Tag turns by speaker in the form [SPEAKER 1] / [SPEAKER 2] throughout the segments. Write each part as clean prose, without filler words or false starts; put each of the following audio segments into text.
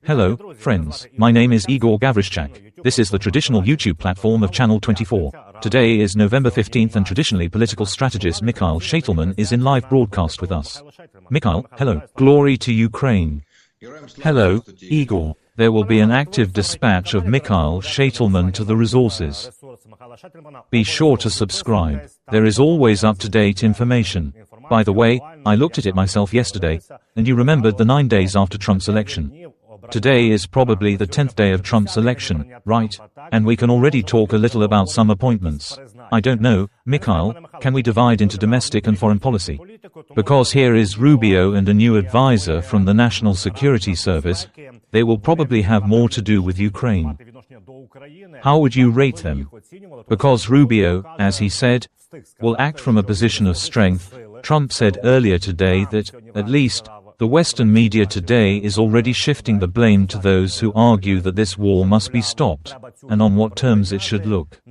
[SPEAKER 1] Hello, friends. My name is Ihor Havryshchak. This is the traditional YouTube platform of Channel 24. Today is November 15th and traditionally political strategist Mikhail Sheitelman is in live broadcast with us. Mikhail, hello. Glory to Ukraine. Hello, Igor. There will be an active dispatch of Mikhail Sheitelman to the resources. Be sure to subscribe. There is always up-to-date information. By the way, I looked at it myself yesterday, and you remembered the 9 days after Trump's election. Today is probably the 10th day of Trump's election, right? And we can already talk a little about some appointments. I don't know, Mikhail, can we divide into domestic and foreign policy? Because here is Rubio and a new advisor from the National Security Service. They will probably have more to do with Ukraine. How would you rate them? Because Rubio, as he said, will act from a position of strength. Trump said earlier today that, at least, the Western media today is already shifting the blame to those who argue that this war must be stopped, and on what terms it should look.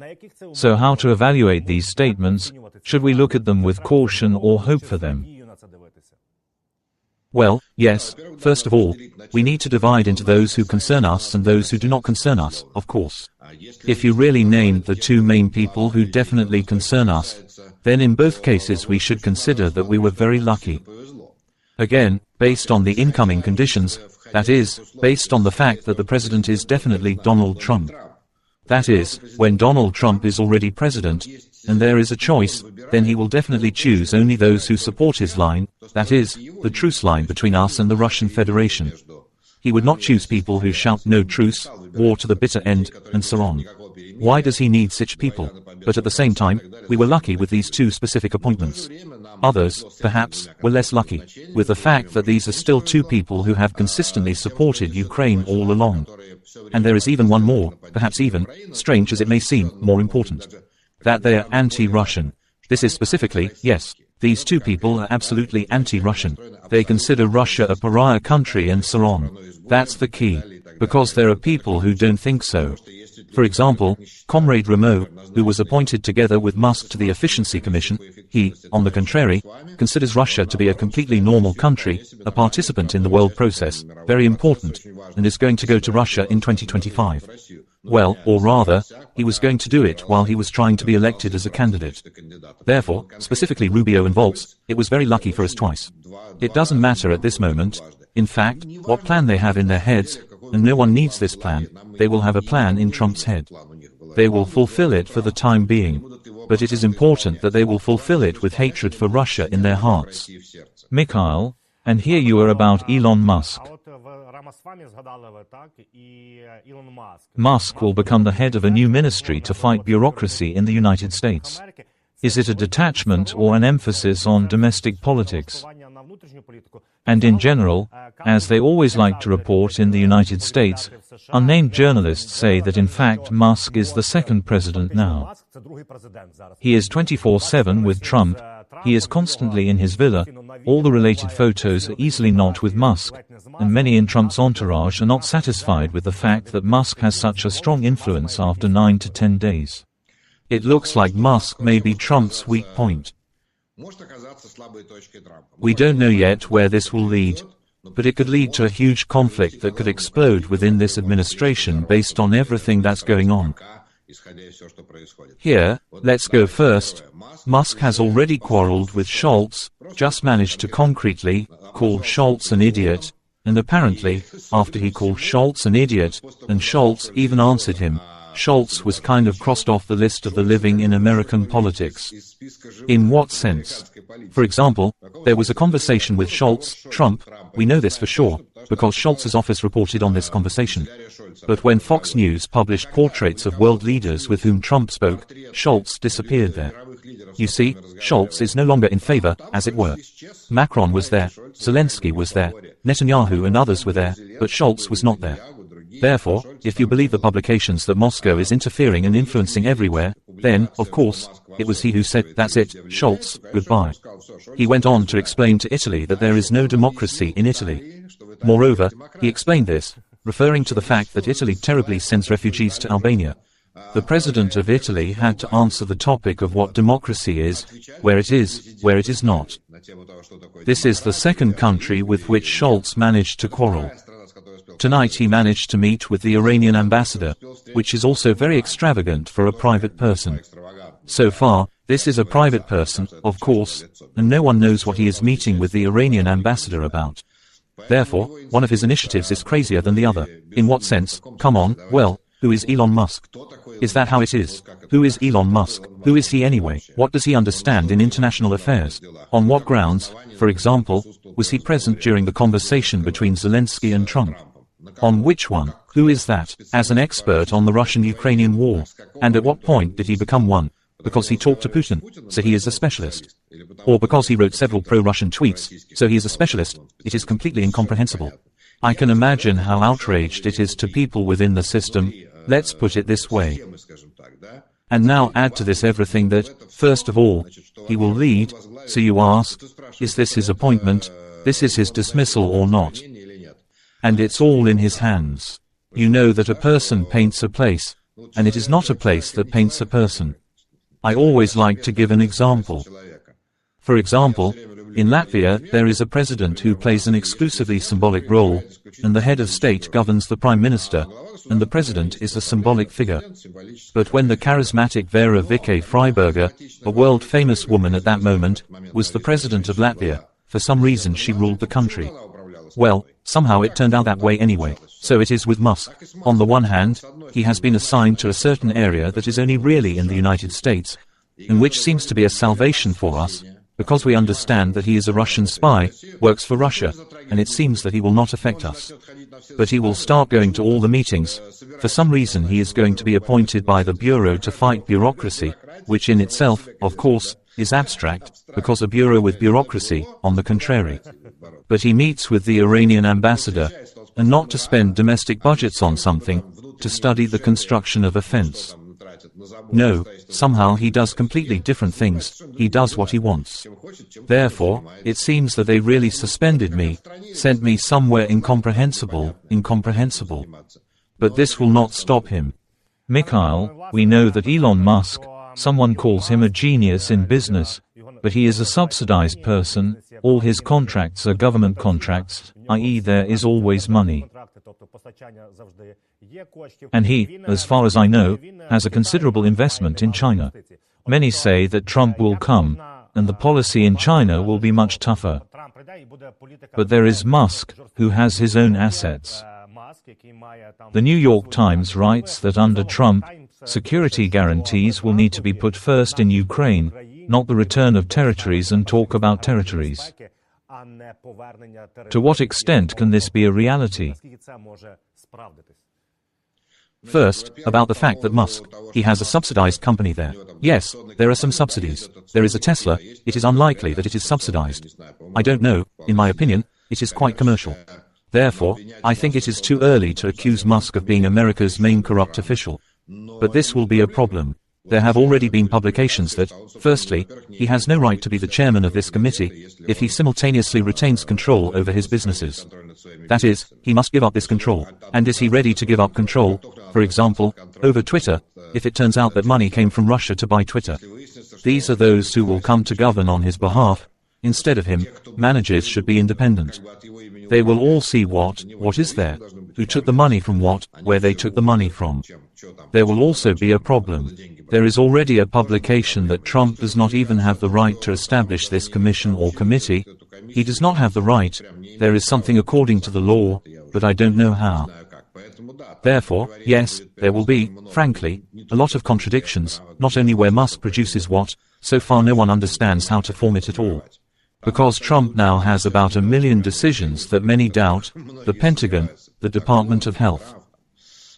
[SPEAKER 1] So how to evaluate these statements? Should we look at them with caution or hope for them? Well, yes, first of all, we need to divide into those who concern us and those who do not concern us, of course. If you really named the two main people who definitely concern us, then in both cases we should consider that we were very lucky. Again, based on the incoming conditions, that is, based on the fact that the president is definitely Donald Trump. That is, when Donald Trump is already president, and there is a choice, then he will definitely choose only those who support his line, that is, the truce line between us and the Russian Federation. He would not choose people who shout no truce, war to the bitter end, and so on. Why does he need such people? But at the same time, we were lucky with these two specific appointments. Others, perhaps, were less lucky, with the fact that these are still two people who have consistently supported Ukraine all along. And there is even one more, perhaps even, strange as it may seem, more important. That they are anti-Russian. This is specifically, yes, these two people are absolutely anti-Russian. They consider Russia a pariah country and so on. That's the key. Because there are people who don't think so. For example, Comrade Rameau, who was appointed together with Musk to the Efficiency Commission, he, on the contrary, considers Russia to be a completely normal country, a participant in the world process, very important, and is going to go to Russia in 2025. Well, or rather, he was going to do it while he was trying to be elected as a candidate. Therefore, specifically Rubio and Volts, it was very lucky for us twice. It doesn't matter at this moment, in fact, what plan they have in their heads, and no one needs this plan. They will have a plan in Trump's head. They will fulfill it for the time being. But it is important that they will fulfill it with hatred for Russia in their hearts. Mikhail, and here you are about Elon Musk. Musk will become the head of a new ministry to fight bureaucracy in the United States. Is it a detachment or an emphasis on domestic politics? And in general, as they always like to report in the United States, unnamed journalists say that in fact Musk is the second president now. He is 24/7 with Trump, he is constantly in his villa, all the related photos are easily not with Musk, and many in Trump's entourage are not satisfied with the fact that Musk has such a strong influence after 9 to 10 days. It looks like Musk may be Trump's weak point. We don't know yet where this will lead, but it could lead to a huge conflict that could explode within this administration based on everything that's going on. Here, let's go first. Musk has already quarreled with Scholz, just managed to concretely call Scholz an idiot, and apparently, after he called Scholz an idiot, and Scholz even answered him, Scholz was kind of crossed off the list of the living in American politics. In what sense? For example, there was a conversation with Scholz, Trump, we know this for sure, because Scholz's office reported on this conversation. But when Fox News published portraits of world leaders with whom Trump spoke, Scholz disappeared there. You see, Scholz is no longer in favor, as it were. Macron was there, Zelensky was there, Netanyahu and others were there, but Scholz was not there. Therefore, if you believe the publications that Moscow is interfering and influencing everywhere, then, of course, it was he who said, that's it, Scholz, goodbye. He went on to explain to Italy that there is no democracy in Italy. Moreover, he explained this, referring to the fact that Italy terribly sends refugees to Albania. The president of Italy had to answer the topic of what democracy is, where it is not. This is the second country with which Scholz managed to quarrel. Tonight he managed to meet with the Iranian ambassador, which is also very extravagant for a private person. So far, this is a private person, of course, and no one knows what he is meeting with the Iranian ambassador about. Therefore, one of his initiatives is crazier than the other. In what sense? Come on, well, who is Elon Musk? Is that how it is? Who is Elon Musk? Who is he anyway? What does he understand in international affairs? On what grounds, for example, was he present during the conversation between Zelensky and Trump? On which one? Who is that? As an expert on the Russian-Ukrainian war. And at what point did he become one? Because he talked to Putin, so he is a specialist. Or because he wrote several pro-Russian tweets, so he is a specialist. It is completely incomprehensible. I can imagine how outraged it is to people within the system, let's put it this way. And now add to this everything that, first of all, he will lead, so you ask, is this his appointment, this is his dismissal or not? And it's all in his hands. You know that a person paints a place, and it is not a place that paints a person. I always like to give an example. For example, in Latvia there is a president who plays an exclusively symbolic role, and the head of state governs the prime minister, and the president is a symbolic figure. But when the charismatic Vera Vike Freiberger, a world-famous woman at that moment, was the president of Latvia, for some reason she ruled the country. Well, somehow it turned out that way anyway. So it is with Musk. On the one hand, he has been assigned to a certain area that is only really in the United States, and which seems to be a salvation for us, because we understand that he is a Russian spy, works for Russia, and it seems that he will not affect us. But he will start going to all the meetings. For some reason he is going to be appointed by the Bureau to fight bureaucracy, which in itself, of course, is abstract, because a bureau with bureaucracy, on the contrary. But he meets with the Iranian ambassador, and not to spend domestic budgets on something, to study the construction of a fence. No, somehow he does completely different things, he does what he wants. Therefore, it seems that they really suspended me, sent me somewhere incomprehensible. But this will not stop him. Mikhail, we know that Elon Musk, someone calls him a genius in business, but he is a subsidized person, all his contracts are government contracts, i.e. there is always money. And he, as far as I know, has a considerable investment in China. Many say that Trump will come, and the policy in China will be much tougher. But there is Musk, who has his own assets. The New York Times writes that under Trump, security guarantees will need to be put first in Ukraine, not the return of territories and talk about territories. To what extent can this be a reality? First, about the fact that Musk, he has a subsidized company there. Yes, there are some subsidies. There is a Tesla, it is unlikely that it is subsidized. I don't know, in my opinion, it is quite commercial. Therefore, I think it is too early to accuse Musk of being America's main corrupt official. But this will be a problem. There have already been publications that, firstly, he has no right to be the chairman of this committee, if he simultaneously retains control over his businesses. That is, he must give up this control. And is he ready to give up control, for example, over Twitter, if it turns out that money came from Russia to buy Twitter? These are those who will come to govern on his behalf. Instead of him, managers should be independent. They will all see what is there, who took the money from what, where they took the money from. There will also be a problem. There is already a publication that Trump does not even have the right to establish this commission or committee. He does not have the right. There is something according to the law, but I don't know how. Therefore, yes, there will be, frankly, a lot of contradictions, not only where Musk produces what, so far no one understands how to form it at all. Because Trump now has about 1 million decisions that many doubt, the Pentagon, the Department of Health.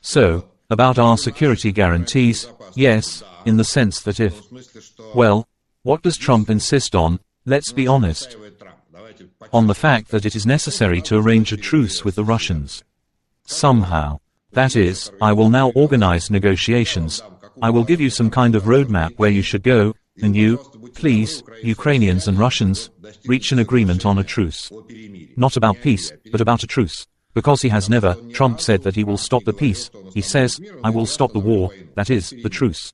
[SPEAKER 1] So, about our security guarantees, yes, in the sense that if, well, what does Trump insist on, let's be honest? On the fact that it is necessary to arrange a truce with the Russians. Somehow. That is, I will now organize negotiations. I will give you some kind of roadmap where you should go, and you, please, Ukrainians and Russians, reach an agreement on a truce. Not about peace, but about a truce. Because he has never, Trump said that he will stop the peace, he says, I will stop the war, that is, the truce.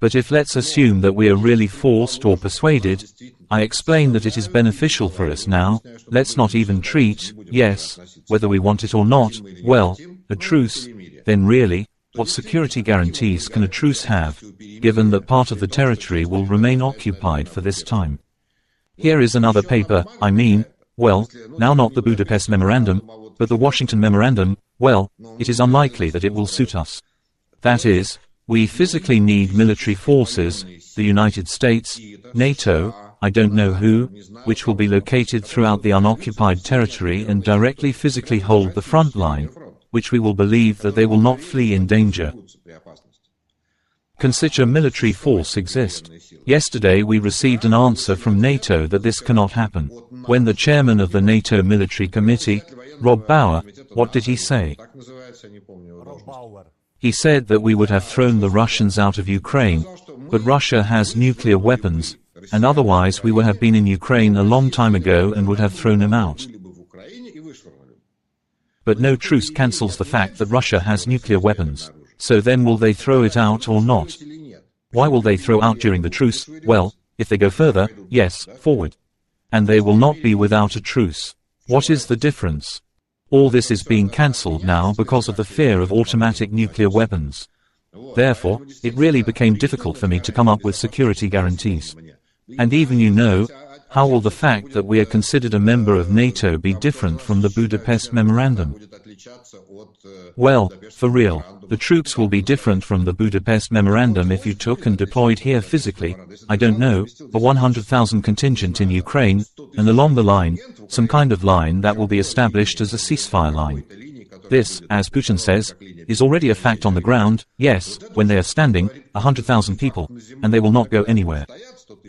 [SPEAKER 1] But if let's assume that we are really forced or persuaded, I explain that it is beneficial for us now. Let's not even treat, yes, whether we want it or not, well, a truce. Then really, what security guarantees can a truce have, given that part of the territory will remain occupied for this time? Here is another paper, well, now not the Budapest Memorandum, but the Washington Memorandum. Well, it is unlikely that it will suit us. That is, we physically need military forces, the United States, NATO, I don't know who, which will be located throughout the unoccupied territory and directly physically hold the front line, which we will believe that they will not flee in danger. Can such a military force exist? Yesterday we received an answer from NATO that this cannot happen. When the chairman of the NATO Military Committee, Rob Bauer, what did he say? He said that we would have thrown the Russians out of Ukraine, but Russia has nuclear weapons, and otherwise we would have been in Ukraine a long time ago and would have thrown him out. But no truce cancels the fact that Russia has nuclear weapons. So then will they throw it out or not? Why will they throw out during the truce? Well, if they go further, yes, forward. And they will not be without a truce. What is the difference? All this is being cancelled now because of the fear of automatic nuclear weapons. Therefore, it really became difficult for me to come up with security guarantees. And even how will the fact that we are considered a member of NATO be different from the Budapest Memorandum? Well, for real, the troops will be different from the Budapest Memorandum if you took and deployed here physically, I don't know, a 100,000 contingent in Ukraine, and along the line, some kind of line that will be established as a ceasefire line. This, as Putin says, is already a fact on the ground. Yes, when they are standing, 100,000 people, and they will not go anywhere.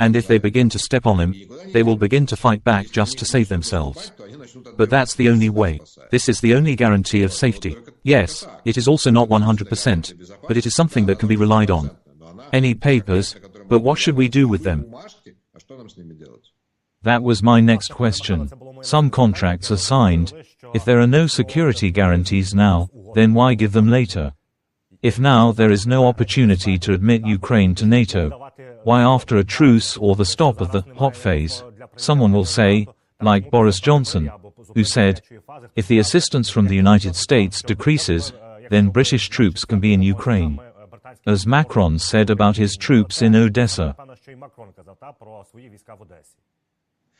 [SPEAKER 1] And if they begin to step on them, they will begin to fight back just to save themselves. But that's the only way. This is the only guarantee of safety. Yes, it is also not 100%, but it is something that can be relied on. Any papers, but what should we do with them? That was my next question. Some contracts are signed. If there are no security guarantees now, then why give them later? If now there is no opportunity to admit Ukraine to NATO, why after a truce or the stop of the hot phase, someone will say, like Boris Johnson, who said, if the assistance from the United States decreases, then British troops can be in Ukraine. As Macron said about his troops in Odessa.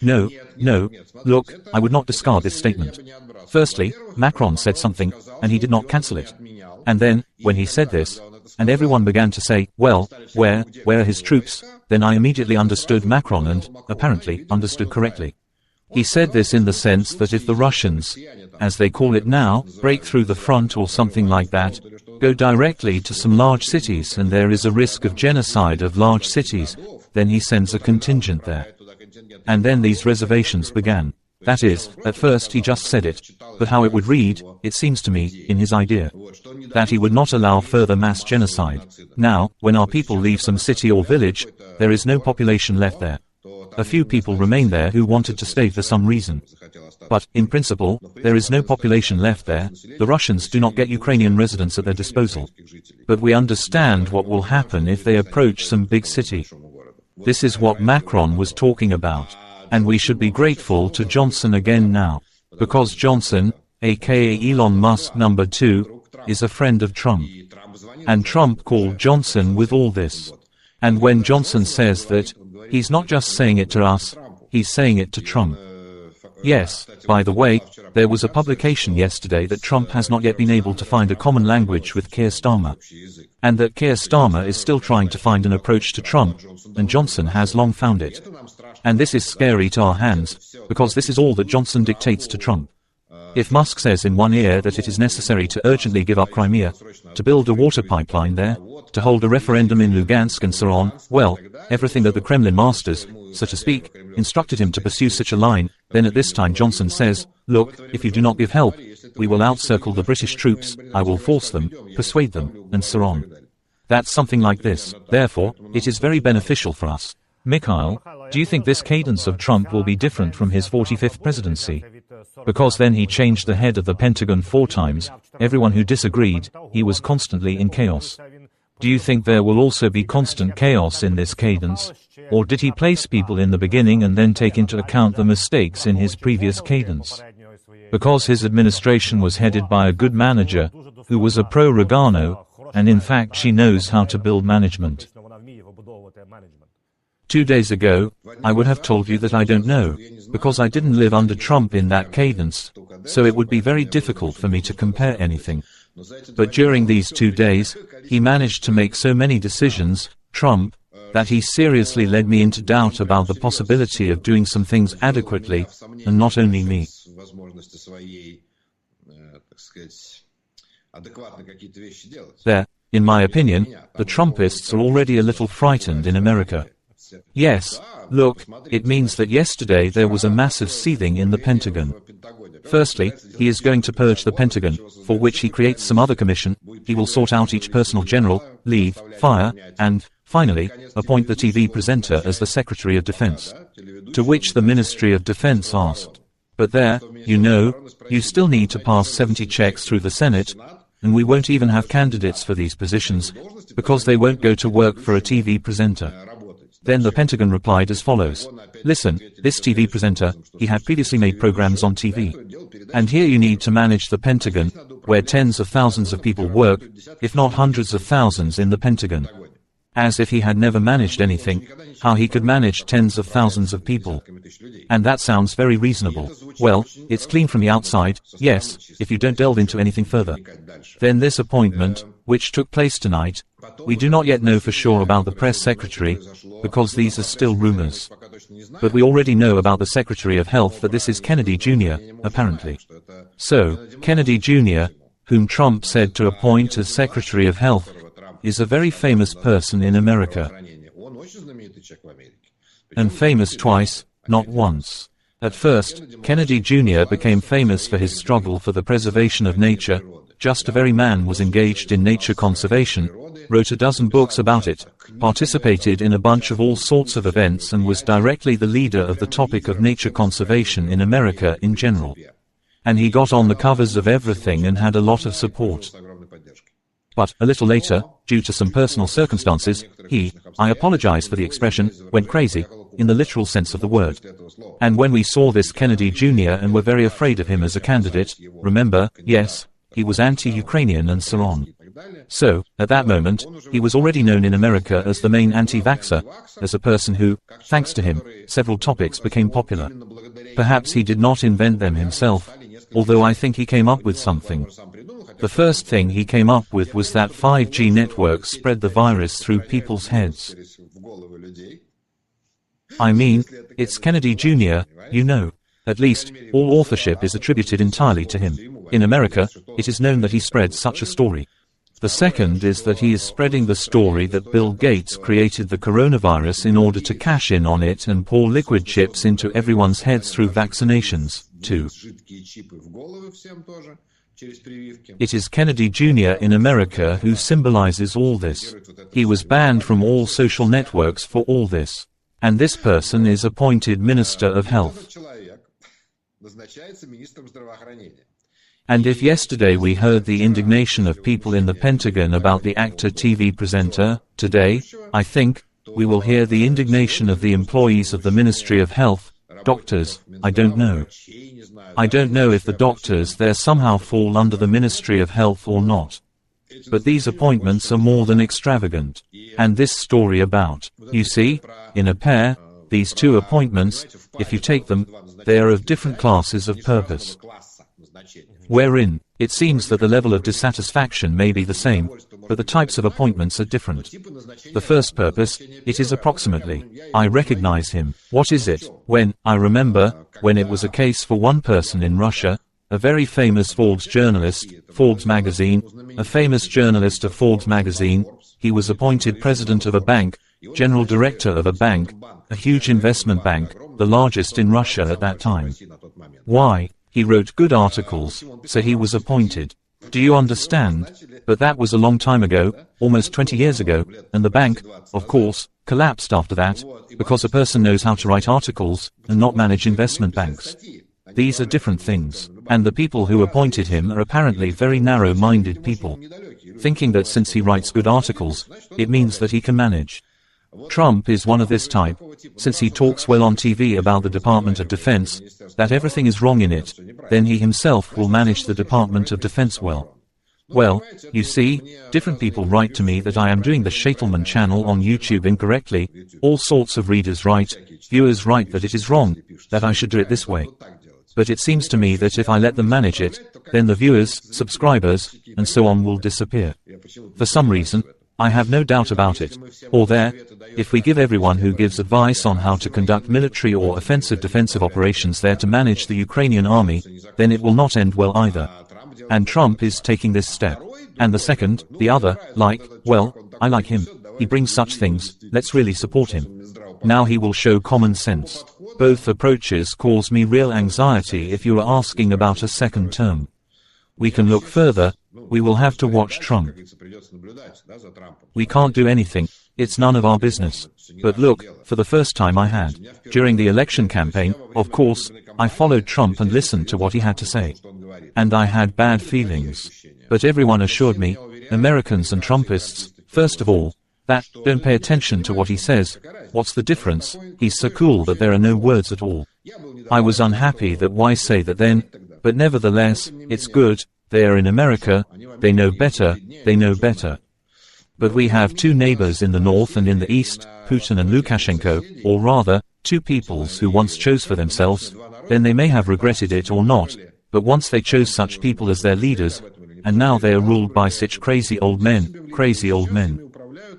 [SPEAKER 1] No, look, I would not discard this statement. Firstly, Macron said something, and he did not cancel it. And then, when he said this, and everyone began to say, well, where are his troops? Then I immediately understood Macron and, apparently, understood correctly. He said this in the sense that if the Russians, as they call it now, break through the front or something like that, go directly to some large cities and there is a risk of genocide of large cities, then he sends a contingent there. And then these reservations began. That is, at first he just said it, but how it would read, it seems to me, in his idea, that he would not allow further mass genocide. Now, when our people leave some city or village, there is no population left there. A few people remain there who wanted to stay for some reason. But, in principle, there is no population left there. The Russians do not get Ukrainian residents at their disposal. But we understand what will happen if they approach some big city. This is what Macron was talking about. And we should be grateful to Johnson again now. Because Johnson, aka Elon Musk #2, is a friend of Trump. And Trump called Johnson with all this. And when Johnson says that, he's not just saying it to us, he's saying it to Trump. Yes, by the way, there was a publication yesterday that Trump has not yet been able to find a common language with Keir Starmer. And that Keir Starmer is still trying to find an approach to Trump, and Johnson has long found it. And this is scary to our hands, because this is all that Johnson dictates to Trump. If Musk says in one ear that it is necessary to urgently give up Crimea, to build a water pipeline there, to hold a referendum in Lugansk and so on, well, everything that the Kremlin masters, so to speak, instructed him to pursue such a line, then at this time Johnson says, look, if you do not give help, we will outcircle the British troops, I will force them, persuade them, and so on. That's something like this. Therefore, it is very beneficial for us. Mikhail, do you think this cadence of Trump will be different from his 45th presidency? Because then he changed the head of the Pentagon 4 times, everyone who disagreed, he was constantly in chaos. Do you think there will also be constant chaos in this cadence? Or did he place people in the beginning and then take into account the mistakes in his previous cadence? Because his administration was headed by a good manager, who was a pro-Regano, and in fact she knows how to build management. 2 days ago, I would have told you that I don't know, because I didn't live under Trump in that cadence, so it would be very difficult for me to compare anything. But during these 2 days, he managed to make so many decisions, Trump, that he seriously led me into doubt about the possibility of doing some things adequately, and not only me. There, in my opinion, the Trumpists are already a little frightened in America. Yes, look, it means that yesterday there was a massive seething in the Pentagon. Firstly, he is going to purge the Pentagon, for which he creates some other commission. He will sort out each personnel general, leave, fire, and, finally, appoint the TV presenter as the Secretary of Defense. To which the Ministry of Defense asked, "But there, you still need to pass 70 checks through the Senate, and we won't even have candidates for these positions, because they won't go to work for a TV presenter." Then the Pentagon replied as follows: "Listen, this TV presenter, he had previously made programs on TV. And here you need to manage the Pentagon, where tens of thousands of people work, if not hundreds of thousands in the Pentagon." As if he had never managed anything, how he could manage tens of thousands of people. And that sounds very reasonable. Well, it's clean from the outside, yes, if you don't delve into anything further. Then this appointment, which took place tonight, we do not yet know for sure about the press secretary, because these are still rumors. But we already know about the Secretary of Health that this is Kennedy Jr., apparently. So, Kennedy Jr., whom Trump said to appoint as Secretary of Health, is a very famous person in America. And famous twice, not once. At first, Kennedy Jr. became famous for his struggle for the preservation of nature. Just a very man was engaged in nature conservation, wrote a dozen books about it, participated in a bunch of all sorts of events and was directly the leader of the topic of nature conservation in America in general. And he got on the covers of everything and had a lot of support. But, a little later, due to some personal circumstances, I apologize for the expression, went crazy, in the literal sense of the word. And when we saw this Kennedy Jr. and were very afraid of him as a candidate, remember, yes, he was anti-Ukrainian and so on. So, at that moment, he was already known in America as the main anti-vaxxer, as a person who, thanks to him, several topics became popular. Perhaps he did not invent them himself, although I think he came up with something. The first thing he came up with was that 5G networks spread the virus through people's heads. I mean, it's Kennedy Jr., At least, all authorship is attributed entirely to him. In America, it is known that he spread such a story. The second is that he is spreading the story that Bill Gates created the coronavirus in order to cash in on it and pour liquid chips into everyone's heads through vaccinations, too. It is Kennedy Jr. in America who symbolizes all this. He was banned from all social networks for all this. And this person is appointed Minister of Health. And if yesterday we heard the indignation of people in the Pentagon about the actor TV presenter, today, I think, we will hear the indignation of the employees of the Ministry of Health, doctors, I don't know. I don't know if the doctors there somehow fall under the Ministry of Health or not. But these appointments are more than extravagant. And this story about, you see, in a pair, these two appointments, if you take them, they are of different classes of purpose. Wherein, it seems that the level of dissatisfaction may be the same, but the types of appointments are different. The first purpose, it is approximately, I recognize him. What is it? I remember, when it was a case for one person in Russia, a very famous Forbes journalist, Forbes magazine, a famous journalist of Forbes magazine, he was appointed president of a bank, general director of a bank, a huge investment bank, the largest in Russia at that time. Why? He wrote good articles, so he was appointed. Do you understand? But that was a long time ago, almost 20 years ago, and the bank, of course, collapsed after that, because a person knows how to write articles, and not manage investment banks. These are different things, and the people who appointed him are apparently very narrow-minded people. thinking that since he writes good articles, it means that he can manage. Trump is one of this type, since he talks well on TV about the Department of Defense, that everything is wrong in it, then he himself will manage the Department of Defense well. Well, you see, different people write to me that I am doing the Sheitelman channel on YouTube incorrectly, all sorts of readers write, viewers write that it is wrong, that I should do it this way. But it seems to me that if I let them manage it, then the viewers, subscribers, and so on will disappear. For some reason, I have no doubt about it. Or there, if we give everyone who gives advice on how to conduct military or offensive defensive operations there to manage the Ukrainian army, then it will not end well either. And Trump is taking this step. And the second, the other, well, I like him. He brings such things, let's really support him. Now he will show common sense. Both approaches cause me real anxiety if you are asking about a second term. We can look further, we will have to watch Trump. We can't do anything, it's none of our business. But look, for the first time I had. During the election campaign, of course, I followed Trump and listened to what he had to say. And I had bad feelings. But everyone assured me, Americans and Trumpists, first of all, that, don't pay attention to what he says. What's the difference? He's so cool that there are no words at all. I was unhappy that why say that then, but nevertheless, it's good, they are in America, they know better, they know better. But we have two neighbors in the north and in the east, Putin and Lukashenko, or rather, two peoples who once chose for themselves, then they may have regretted it or not, but once they chose such people as their leaders, and now they are ruled by such crazy old men, crazy old men.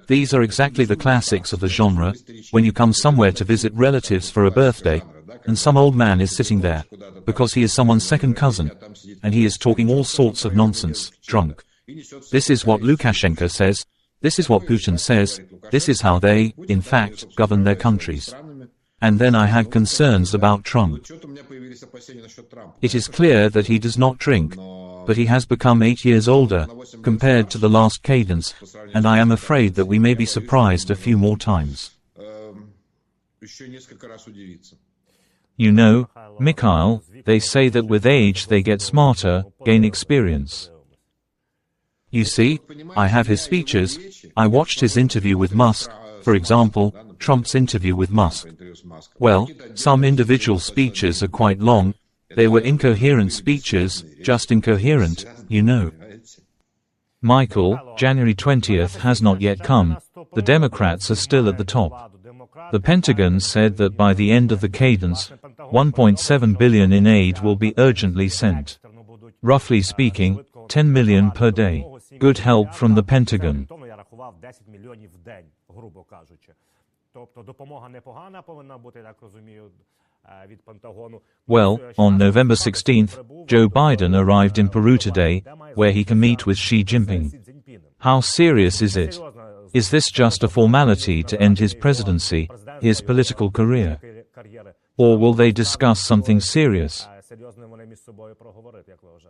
[SPEAKER 1] These are exactly the classics of the genre, when you come somewhere to visit relatives for a birthday, and some old man is sitting there, because he is someone's second cousin, and he is talking all sorts of nonsense, drunk. This is what Lukashenko says, this is what Putin says, this is how they, in fact, govern their countries. And then I had concerns about Trump. It is clear that he does not drink, but he has become 8 years older, compared to the last cadence, and I am afraid that we may be surprised a few more times. You know, Mikhail, they say that with age they get smarter, gain experience. You see, I have his speeches, I watched his interview with Musk, for example, Trump's interview with Musk. Well, some individual speeches are quite long, they were incoherent speeches, just incoherent, you know. Michael, January 20th has not yet come, the Democrats are still at the top. The Pentagon said that by the end of the cadence, 1.7 billion in aid will be urgently sent. Roughly speaking, 10 million per day. Good help from the Pentagon. Well, on November 16th, Joe Biden arrived in Peru today, where he can meet with Xi Jinping. How serious is it? Is this just a formality to end his presidency, his political career? Or will they discuss something serious?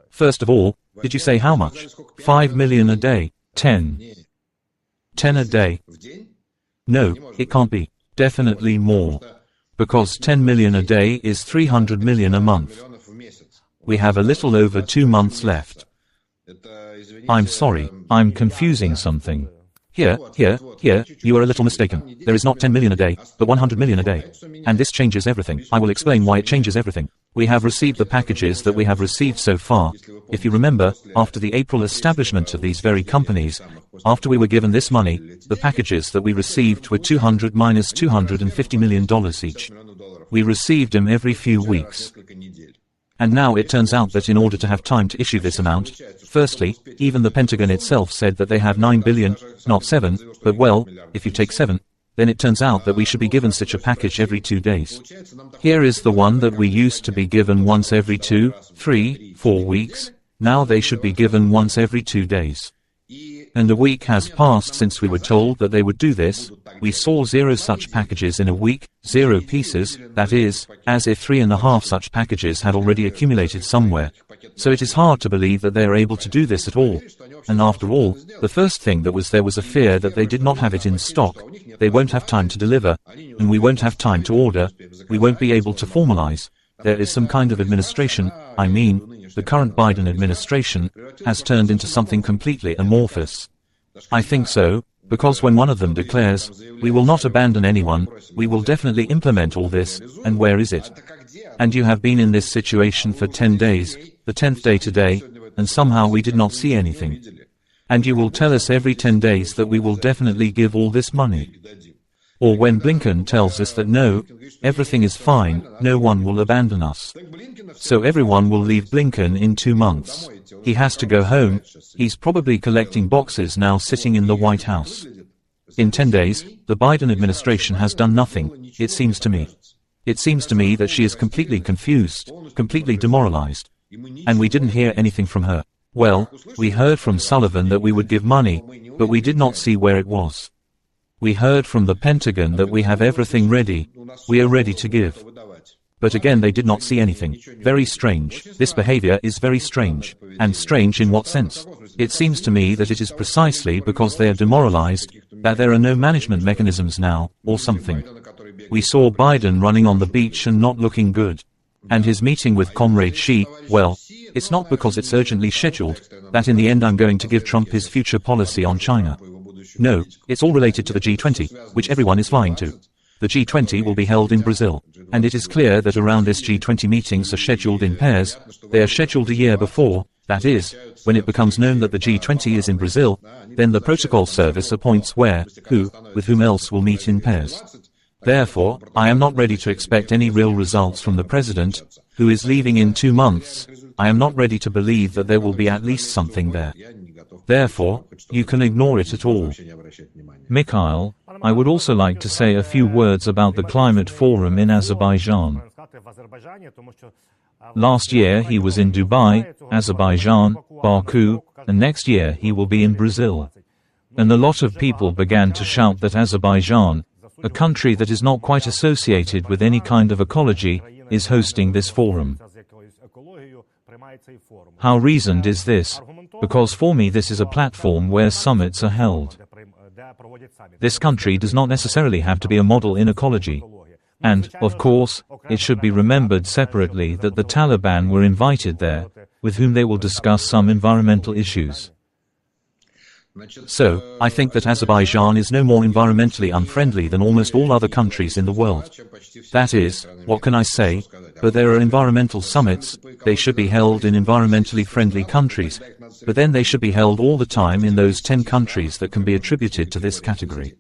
[SPEAKER 1] First of all, did you say how much? 5 million a day? 10? 10 a day? No, it can't be. Definitely more. Because 10 million a day is 300 million a month. We have a little over 2 months left. I'm sorry, I'm confusing something. Here, you are a little mistaken. There is not 10 million a day, but 100 million a day. And this changes everything. I will explain why it changes everything. We have received the packages that we have received so far. If you remember, after the April establishment of these very companies, after we were given this money, the packages that we received were $200 minus $250 million each. We received them every few weeks. And now it turns out that in order to have time to issue this amount, firstly, even the Pentagon itself said that they have 9 billion, not 7, but well, if you take 7, then it turns out that we should be given such a package every 2 days. Here is the one that we used to be given once every 2, 3, 4 weeks, now they should be given once every 2 days. And a week has passed since we were told that they would do this. We saw 0 such packages in a week, 0 pieces, that is, as if 3.5 such packages had already accumulated somewhere. So it is hard to believe that they are able to do this at all. And after all, the first thing that was there was a fear that they did not have it in stock, they won't have time to deliver, and we won't have time to order, we won't be able to formalize. there is some kind of administration, I mean, the current Biden administration, has turned into something completely amorphous. I think so, because when one of them declares, we will not abandon anyone, we will definitely implement all this, and where is it? And you have been in this situation for 10 days, the 10th day today, and somehow we did not see anything. And you will tell us every 10 days that we will definitely give all this money. Or when Blinken tells us that no, everything is fine, no one will abandon us. So everyone will leave Blinken in 2 months. He has to go home, he's probably collecting boxes now sitting in the White House. In 10 days, the Biden administration has done nothing, it seems to me. It seems to me that she is completely confused, completely demoralized. And we didn't hear anything from her. Well, we heard from Sullivan that we would give money, but we did not see where it was. We heard from the Pentagon that we have everything ready, we are ready to give. But again they did not see anything. Very strange. This behavior is very strange. And strange in what sense? It seems to me that it is precisely because they are demoralized, that there are no management mechanisms now, or something. We saw Biden running on the beach and not looking good. And his meeting with Comrade Xi, well, it's not because it's urgently scheduled, that in the end I'm going to give Trump his future policy on China. No, it's all related to the G20, which everyone is flying to. The G20 will be held in Brazil, and it is clear that around this G20 meetings are scheduled in pairs, they are scheduled a year before, that is, when it becomes known that the G20 is in Brazil, then the protocol service appoints where, who, with whom else will meet in pairs. Therefore, I am not ready to expect any real results from the president, who is leaving in 2 months. I am not ready to believe that there will be at least something there. Therefore, you can ignore it at all. Mikhail, I would also like to say a few words about the climate forum in Azerbaijan. Last year he was in Dubai, Azerbaijan, Baku, and next year he will be in Brazil. And a lot of people began to shout that Azerbaijan, a country that is not quite associated with any kind of ecology, is hosting this forum. How reasoned is this? Because for me this is a platform where summits are held. This country does not necessarily have to be a model in ecology. And, of course, it should be remembered separately that the Taliban were invited there, with whom they will discuss some environmental issues. So, I think that Azerbaijan is no more environmentally unfriendly than almost all other countries in the world. That is, what can I say? But there are environmental summits, they should be held in environmentally friendly countries, but then they should be held all the time in those 10 countries that can be attributed to this category.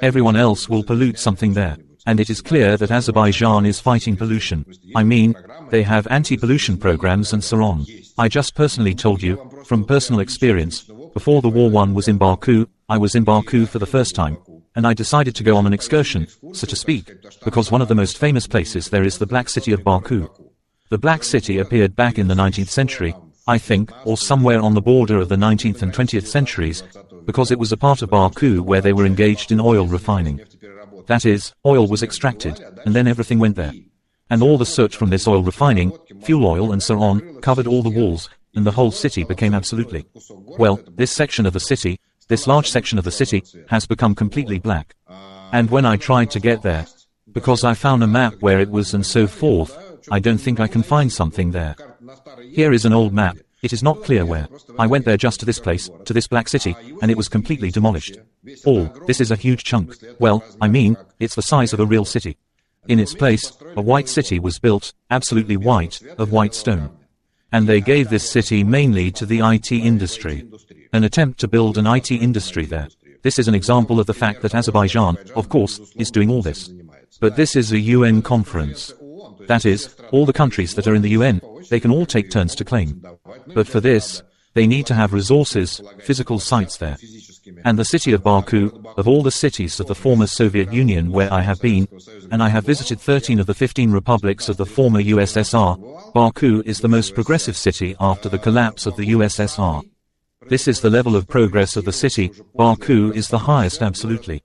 [SPEAKER 1] Everyone else will pollute something there. And it is clear that Azerbaijan is fighting pollution. I mean, they have anti-pollution programs and so on. I just personally told you, from personal experience, before the war one was in Baku, I was in Baku for the first time, and I decided to go on an excursion, so to speak, because one of the most famous places there is the Black City of Baku. The Black City appeared back in the 19th century, I think, or somewhere on the border of the 19th and 20th centuries, because it was a part of Baku where they were engaged in oil refining. That is, oil was extracted, and then everything went there. And all the soot from this oil refining, fuel oil and so on, covered all the walls, and the whole city became absolutely. Well, this section of the city, this large section of the city, has become completely black. And when I tried to get there, because I found a map where it was and so forth, I don't think I can find something there. Here is an old map, it is not clear where. I went there just to this place, to this Black City, and it was completely demolished. This is a huge chunk. Well, I mean, it's the size of a real city. In its place, a white city was built, absolutely white, of white stone. And they gave this city mainly to the IT industry. An attempt to build an IT industry there. This is an example of the fact that Azerbaijan, of course, is doing all this. But this is a UN conference. That is, all the countries that are in the UN, they can all take turns to claim. But for this, they need to have resources, physical sites there. And the city of Baku, of all the cities of the former Soviet Union where I have been, and I have visited 13 of the 15 republics of the former USSR, Baku is the most progressive city after the collapse of the USSR. This is the level of progress of the city, Baku is the highest absolutely.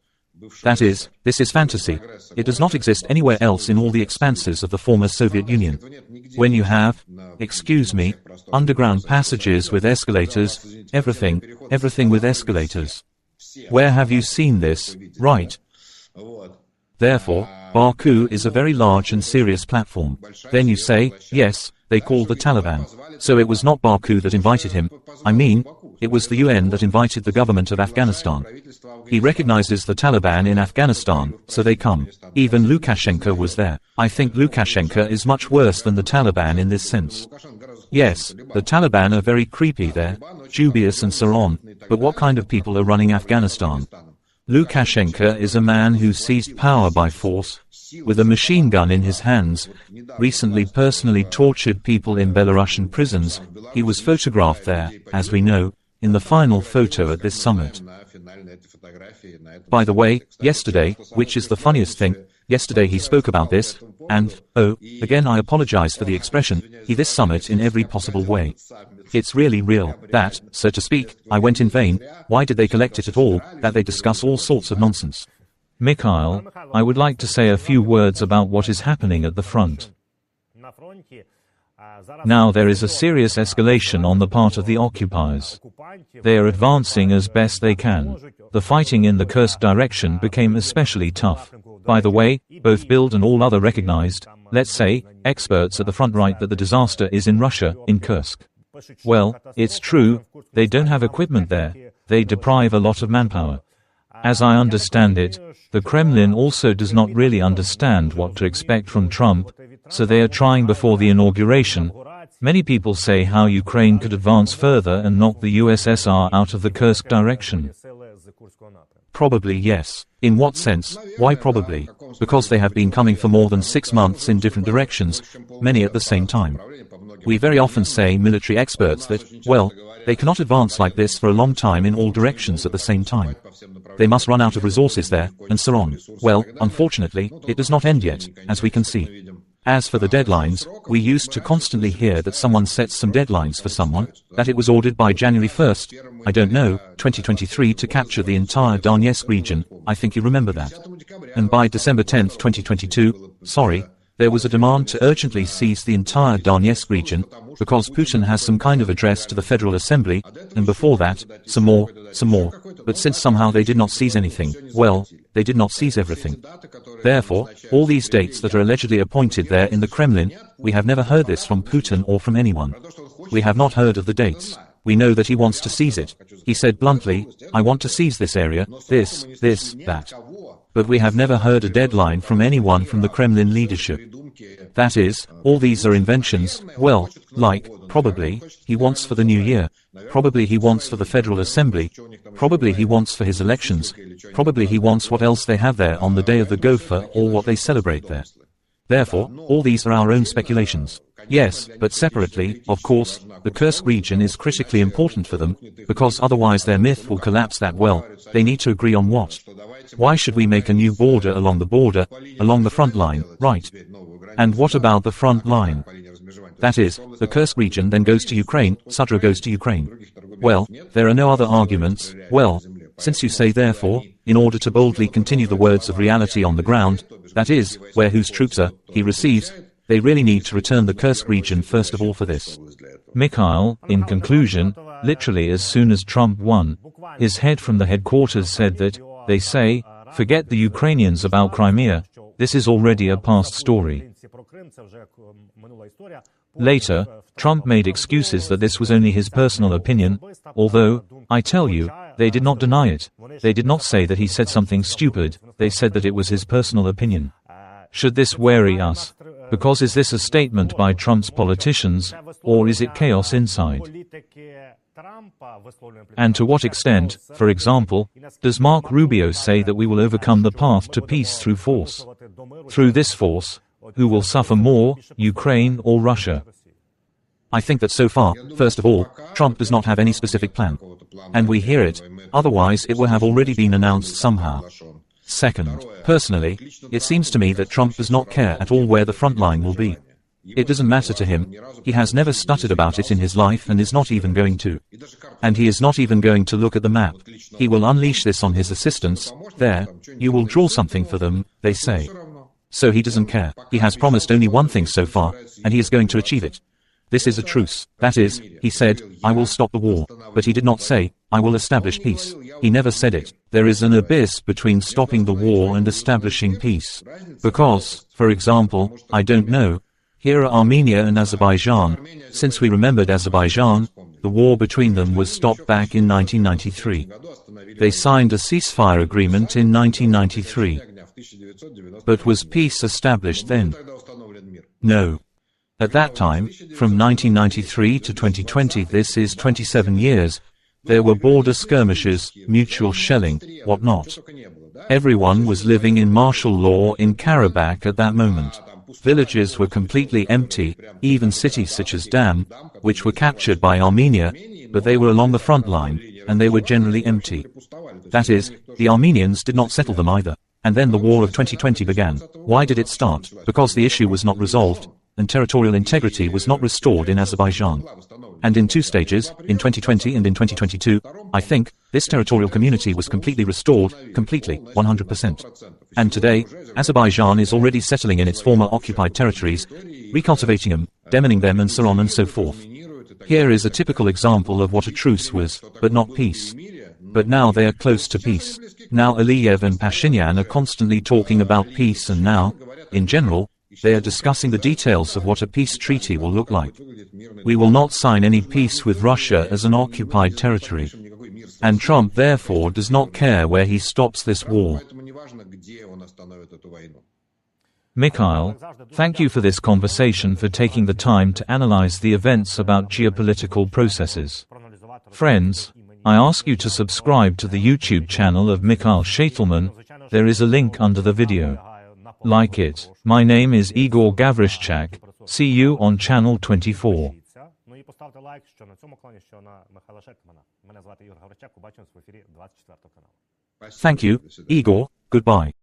[SPEAKER 1] That is, this is fantasy. It does not exist anywhere else in all the expanses of the former Soviet Union. When you have, excuse me, underground passages with escalators, everything with escalators. Where have you seen this, right? Therefore, Baku is a very large and serious platform. Then you say, yes, they called the Taliban. So it was not Baku that invited him. I mean, it was the UN that invited the government of Afghanistan. He recognizes the Taliban in Afghanistan, so they come. Even Lukashenko was there. I think Lukashenko is much worse than the Taliban in this sense. Yes, the Taliban are very creepy there, dubious and so on, but what kind of people are running Afghanistan? Lukashenko is a man who seized power by force, with a machine gun in his hands, recently personally tortured people in Belarusian prisons. He was photographed there, as we know, in the final photo at this summit. By the way, yesterday, which is the funniest thing, yesterday he spoke about this, and, oh, again I apologize for the expression, this summit in every possible way. It's really real, that, so to speak, I went in vain. Why did they collect it at all, that they discuss all sorts of nonsense?
[SPEAKER 2] Mikhail, I would like to say a few words about what is happening at the front. Now there is a serious escalation on the part of the occupiers. They are advancing as best they can. The fighting in the Kursk direction became especially tough. By the way, both Bild and all other recognized, let's say, experts at the front write that the disaster is in Russia, in Kursk. Well, it's true, they don't have equipment there, they deprive a lot of manpower. As I understand it, the Kremlin also does not really understand what to expect from Trump, so they are trying before the inauguration. Many people say how Ukraine could advance further and knock the USSR out of the Kursk direction.
[SPEAKER 1] Probably yes. In what sense? Why probably? Because they have been coming for more than 6 months in different directions, many at the same time. We very often say, military experts, that, well, they cannot advance like this for a long time in all directions at the same time. They must run out of resources there, and so on. Well, unfortunately, it does not end yet, as we can see. As for the deadlines, we used to constantly hear that someone sets some deadlines for someone, that it was ordered by January 1st, I don't know, 2023 to capture the entire Donetsk region, I think you remember that. And by December 10th, 2022, there was a demand to urgently seize the entire Donetsk region, because Putin has some kind of address to the Federal Assembly, and before that, some more. But since somehow they did not seize anything, well, they did not seize everything. Therefore, all these dates that are allegedly appointed there in the Kremlin, we have never heard this from Putin or from anyone. We have not heard of the dates. We know that he wants to seize it. He said bluntly, I want to seize this area, this, that. But we have never heard a deadline from anyone from the Kremlin leadership. That is, all these are inventions, well, like, probably, he wants for the new year, probably he wants for the Federal Assembly, probably he wants for his elections, probably he wants what else they have there on the day of the gopher or what they celebrate there. Therefore, all these are our own speculations. Yes, but separately, of course, the Kursk region is critically important for them, because otherwise their myth will collapse that well, they need to agree on what. Why should we make a new border, along the front line, right? And what about the front line? That is, the Kursk region then goes to Ukraine, Sudra goes to Ukraine. Well, there are no other arguments. Well, since you say therefore, in order to boldly continue the words of reality on the ground, that is, where whose troops are, he receives, they really need to return the Kursk region first of all for this.
[SPEAKER 2] Mikhail, in conclusion, literally as soon as Trump won, his head from the headquarters said that, they say, forget the Ukrainians about Crimea, this is already a past story. Later, Trump made excuses that this was only his personal opinion, although, I tell you, they did not deny it. They did not say that he said something stupid, they said that it was his personal opinion. Should this worry us? Because is this a statement by Trump's politicians, or is it chaos inside? And to what extent, for example, does Marco Rubio say that we will overcome the path to peace through force? Through this force, who will suffer more, Ukraine or Russia? I think that so far, first of all, Trump does not have any specific plan. And we hear it, otherwise it will have already been announced somehow. Second, personally, it seems to me that Trump does not care at all where the front line will be. It doesn't matter to him. He has never stuttered about it in his life and is not even going to. And he is not even going to look at the map. He will unleash this on his assistants. There, you will draw something for them, they say. So he doesn't care. He has promised only one thing so far, and he is going to achieve it. This is a truce. That is, he said, I will stop the war. But he did not say,
[SPEAKER 1] I will establish peace. He never said it. There is an abyss between stopping the war and establishing peace. Because, for example, I don't know, here are Armenia and Azerbaijan. Since we remembered Azerbaijan, the war between them was stopped back in 1993. They signed a ceasefire agreement in 1993. But was peace established then? No. At that time, from 1993 to 2020, this is 27 years, there were border skirmishes, mutual shelling, whatnot. Everyone was living in martial law in Karabakh at that moment. Villages were completely empty, even cities such as Dam, which were captured by Armenia, but they were along the front line, and they were generally empty. That is, the Armenians did not settle them either. And then the war of 2020 began. Why did it start? Because the issue was not resolved, and territorial integrity was not restored in Azerbaijan. And in two stages, in 2020 and in 2022, I think, this territorial community was completely restored, completely, 100%. And today, Azerbaijan is already settling in its former occupied territories, recultivating them, demining them and so on and so forth. Here is a typical example of what a truce was, but not peace. But now they are close to peace. Now Aliyev and Pashinyan are constantly talking about peace, and now, in general, they are discussing the details of what a peace treaty will look like. We will not sign any peace with Russia as an occupied territory. And Trump therefore does not care where he stops this war.
[SPEAKER 2] Mikhail, thank you for this conversation, for taking the time to analyze the events about geopolitical processes. Friends, I ask you to subscribe to the YouTube channel of Mikhail Sheitelman. There is a link under the video. Like it. My name is Ihor Havryshchak. See you on channel 24.
[SPEAKER 3] Поставте лайк, що на цьому клані, що на Михайла Шейтмана. Мене звати Ігор Гаврищак, побачимось в ефірі 24 каналу.
[SPEAKER 1] Thank you, Igor, goodbye.